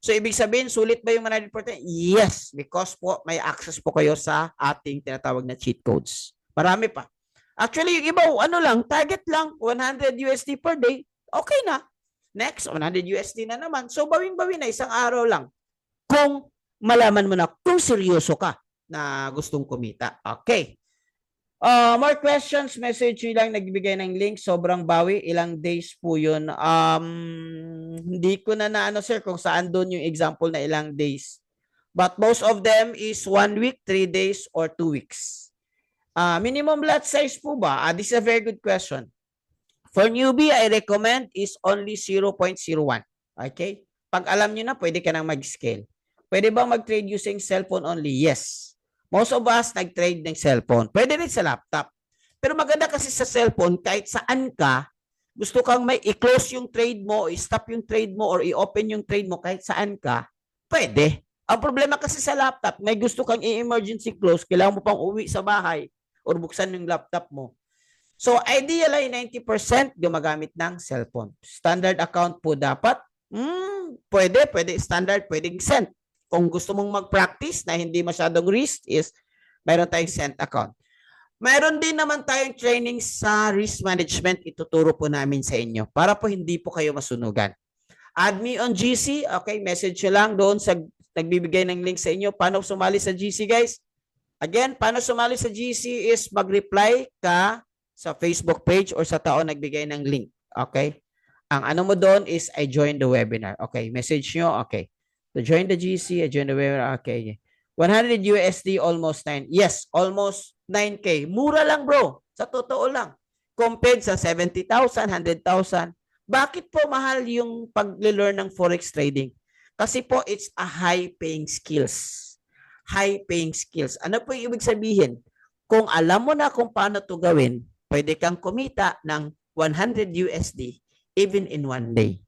So, ibig sabihin, sulit ba yung 149? Yes, because po may access po kayo sa ating tinatawag na cheat codes. Marami pa. Actually, yung iba, ano lang, target lang, 100 USD per day, okay na. Next, 100 USD na naman. So, bawing-bawi na, isang araw lang. Kung malaman mo na kung seryoso ka na gustong kumita. Okay. More questions, message nyo lang, nagbigay ng link, sobrang bawi, ilang days po yun. Hindi ko na ano sir, kung saan doon yung example na ilang days. But most of them is 1 week, 3 days, or 2 weeks. Minimum lot size po ba? This is a very good question. For newbie, I recommend is only 0.01. Okay? Pag alam nyo na, pwede ka nang mag-scale. Pwede bang mag-trade using cellphone only? Yes. Most of us nag-trade ng cellphone. Pwede rin sa laptop. Pero maganda kasi sa cellphone, kahit saan ka, gusto kang may i-close yung trade mo, i-stop yung trade mo, or i-open yung trade mo kahit saan ka, pwede. Ang problema kasi sa laptop, may gusto kang i-emergency close, kailangan mo pang uwi sa bahay or buksan yung laptop mo. So, ideally, 90% gumagamit ng cellphone. Standard account po dapat. Pwede standard, pwedeng cent. Kung gusto mong mag-practice na hindi masyadong risk is mayroon tayong cent account. Mayroon din naman tayong training sa risk management. Ituturo po namin sa inyo para po hindi po kayo masunugan. Add me on GC. Okay, message nyo lang doon sa nagbibigay ng link sa inyo. Paano sumali sa GC, guys? Again, paano sumali sa GC is mag-reply ka sa Facebook page or sa tao nagbigay ng link. Okay? Ang ano mo doon is I joined the webinar. Okay, message nyo. Okay. To join the GC, I joined the webinar. Okay. 100 USD, almost 9. Yes, almost 9K. Mura lang, bro. Sa totoo lang. Compared sa 70,000, 100,000. Bakit po mahal yung pag-learn ng Forex trading? Kasi po, it's a high-paying skills. High-paying skills. Ano po yung ibig sabihin? Kung alam mo na kung paano to gawin, pwede kang kumita ng 100 USD even in one day.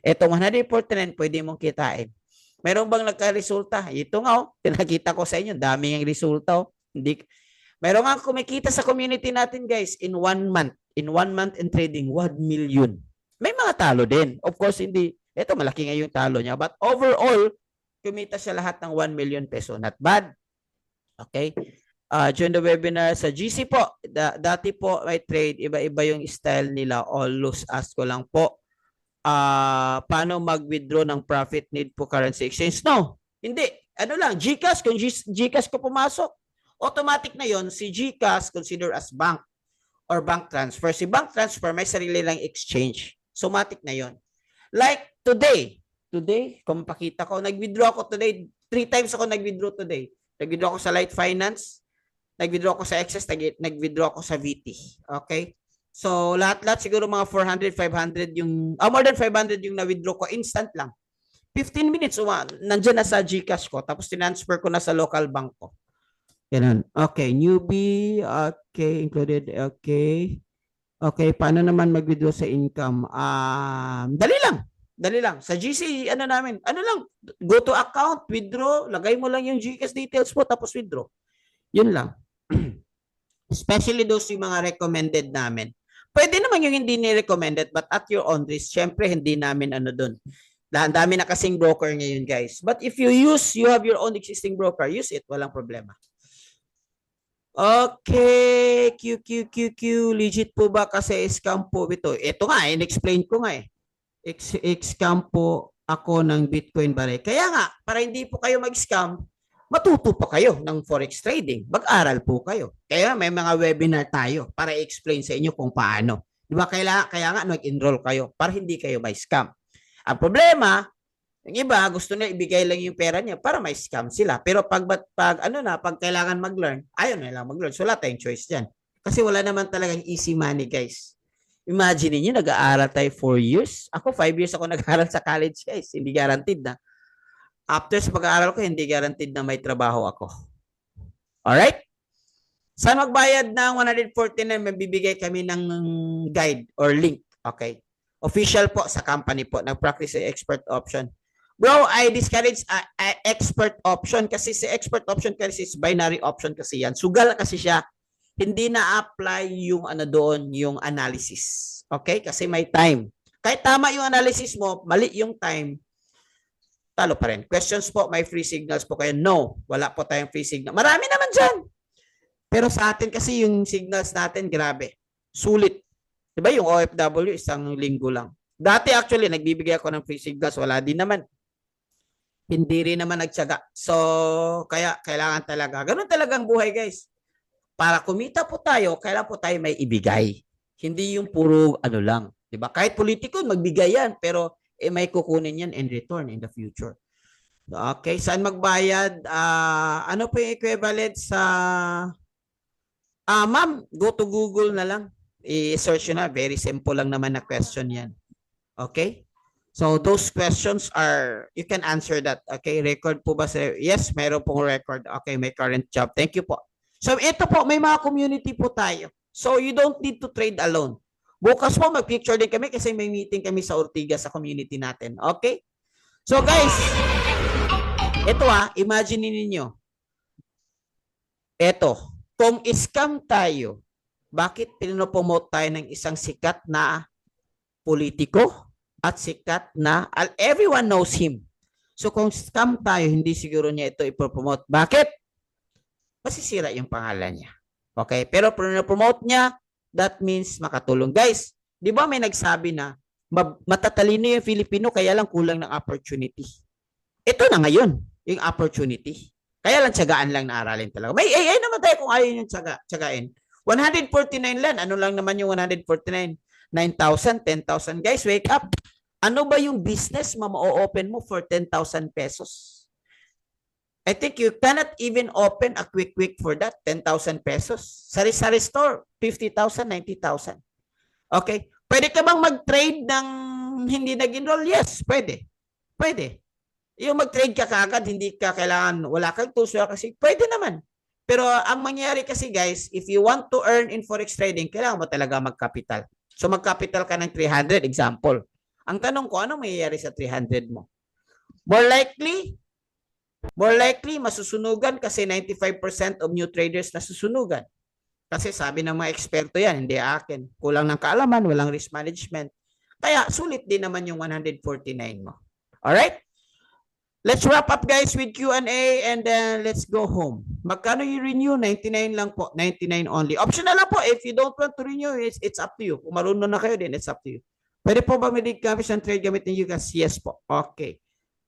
Itong 149, pwede mong kitain. Meron bang nagka-resulta? Ito nga, pinakita ko sa inyo, dami yung resulta. Meron nga kumikita sa community natin, guys, in 1 month. In 1 month in trading, 1 million. May mga talo din. Of course, hindi. Ito, malaki nga yung talo niya. But overall, kumita siya lahat ng 1 million peso. Not bad. Okay? Join the webinar sa GC po. Dati po may trade, iba-iba yung style nila. Always ask ko lang po, paano mag-withdraw ng profit need po currency exchange? No, hindi. Ano lang, GCash, kung GCash ko pumasok, automatic na yon. Si GCash consider as bank or bank transfer. Si bank transfer may sarili lang exchange. Automatic na yon. Like today, kung pakita ko, nag-withdraw ako today, 3 times ako nag-withdraw today. Nag-withdraw ako sa Light Finance, nag-withdraw ako sa Access, nag-withdraw ako sa VT. Okay? So, lahat-lahat siguro mga 400, 500 yung, more than 500 yung na-withdraw ko, instant lang. 15 minutes, nandyan na sa GCash ko, tapos tinransfer ko na sa local bank ko. Ganun. Okay, newbie, okay, included, okay. Okay, paano naman mag-withdraw sa income? Dali lang. Sa GC, ano lang, go to account, withdraw, lagay mo lang yung GCash details mo, tapos withdraw. Yun lang. Especially those yung mga recommended namin. Pwede naman yung hindi ni-recommended, but at your own risk, syempre hindi namin dun. Dami na kasing broker ngayon, guys. But if you have your own existing broker, use it, walang problema. Okay, QQQQ, legit po ba kasi scam po ito? Ito nga, in-explain ko nga scam po ako ng Bitcoin bare. Kaya nga, para hindi po kayo mag-scam, matuto pa kayo ng Forex trading. Mag-aral po kayo. Kaya may mga webinar tayo para i-explain sa inyo kung paano. Di ba? Kaya nga nag-enroll kayo para hindi kayo may scam. Ang problema, yung iba gusto na ibigay lang yung pera niya para may scam sila. Pero pag kailangan mag-learn, ayaw na lang mag-learn. So wala tayong choice dyan. Kasi wala naman talagang easy money, guys. Imagine niyo, nag-aaral tayo 4 years. Ako 5 years ako nag-aaral sa college, guys. Hindi guaranteed na. After sa pag-aaral ko, hindi guaranteed na may trabaho ako. Alright? Saan magbayad ng 149, mabibigay kami ng guide or link. Okay? Official po sa company po. Nag-practice expert option. Bro, I discourage expert option kasi si expert option kasi is binary option kasi yan. Sugal kasi siya. Hindi na-apply yung ano doon, yung analysis. Okay? Kasi may time. Kahit tama yung analysis mo, mali yung time, talo pa rin. Questions po, may free signals po kayo. No, wala po tayong free signal. Marami naman dyan. Pero sa atin kasi yung signals natin, grabe. Sulit. Diba yung OFW, isang linggo lang. Dati actually, nagbibigay ako ng free signals. Wala din naman. Hindi rin naman nagtyaga. So, kaya kailangan talaga. Ganun talagang buhay, guys. Para kumita po tayo, kailangan po tayo may ibigay. Hindi yung puro ano lang. Diba? Kahit politiko, magbigay yan. Pero may kukunin yan in return in the future. Okay, saan magbayad? Ano po yung equivalent sa... ma'am, go to Google na lang. I-search na. Very simple lang naman na question yan. Okay? So, those questions are, you can answer that. Okay, record po ba sa, yes, mayroon pong record. Okay, may current job. Thank you po. So, ito po, may mga community po tayo. So, you don't need to trade alone. Bukas po, mag-picture din kami kasi may meeting kami sa Ortigas sa community natin. Okay? So, guys, ito imagine ninyo. Ito, kung scam tayo, bakit pinopromote tayo ng isang sikat na politiko? At sikat na, everyone knows him. So kung scam tayo, hindi siguro niya ito ipropromote. Bakit? Masisira yung pangalan niya. Okay? Pero promote niya, that means makatulong. Guys, di ba may nagsabi na matatalino yung Filipino kaya lang kulang ng opportunity. Ito na ngayon, yung opportunity. Kaya lang tiyagaan lang na aralin talaga. May AI naman tayo kung ayaw yung tiyagain. 149 lang. Ano lang naman yung 149? 9,000, 10,000. Guys, wake up. Ano ba yung business ma-open mo for 10,000 pesos? I think you cannot even open a quick for that, 10,000 pesos. Sari-sari store, 50,000, 90,000. Okay? Pwede ka bang mag-trade ng hindi nag-enroll? Yes, pwede. Pwede. Yung mag-trade ka kagad, hindi ka kailangan, wala kang tools, kasi pwede naman. Pero ang mangyari kasi guys, if you want to earn in forex trading, kailangan mo talaga mag-capital. So mag-capital ka ng 300, example. Ang tanong ko, ano mayayari sa 300 mo? More likely, masusunugan kasi 95% of new traders nasusunugan. Kasi sabi ng mga eksperto yan, hindi akin. Kulang ng kaalaman, walang risk management. Kaya sulit din naman yung 149 mo. Alright? Let's wrap up guys with Q&A and then let's go home. Magkano yung renew? 99 lang po. 99 only. Optional lang po. If you don't want to renew, it's up to you. Kung marunong na kayo din, it's up to you. Pwede po ba may gamit ng trade gamit ng UCAS? Yes po. Okay.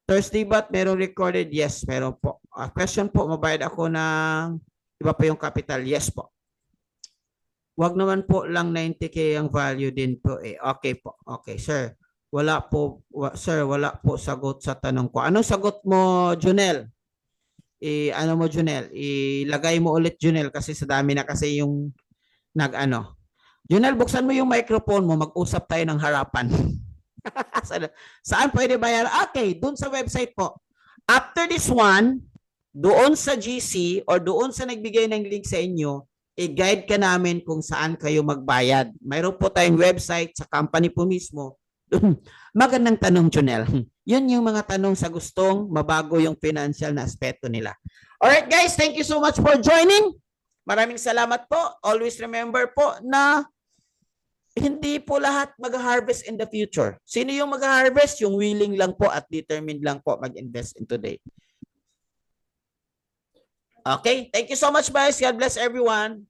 Thursday bot, meron recorded? Yes, meron po. Question po, mabayad ako ng iba pa yung capital? Yes po. Wag naman po lang 90K ang value din po eh. Okay po. Okay, sir. Wala po, sir, wala po sagot sa tanong ko. Anong sagot mo, Junel? Ano mo, Junel? Ilagay mo ulit, Junel, kasi sa dami na kasi yung nag-ano. Junel, buksan mo yung microphone mo, mag-usap tayo ng harapan. Saan pwede bayar? Okay, dun sa website po. After this one, doon sa GC or doon sa nagbigay ng link sa inyo, i-guide ka namin kung saan kayo magbayad. Mayroon po tayong website sa company po mismo. Magandang tanong, Junel. Yun yung mga tanong sa gustong mabago yung financial na aspeto nila. Alright guys, thank you so much for joining. Maraming salamat po. Always remember po na hindi po lahat mag-harvest in the future. Sino yung mag-harvest? Yung willing lang po at determined lang po mag-invest in today. Okay, thank you so much guys. God bless everyone.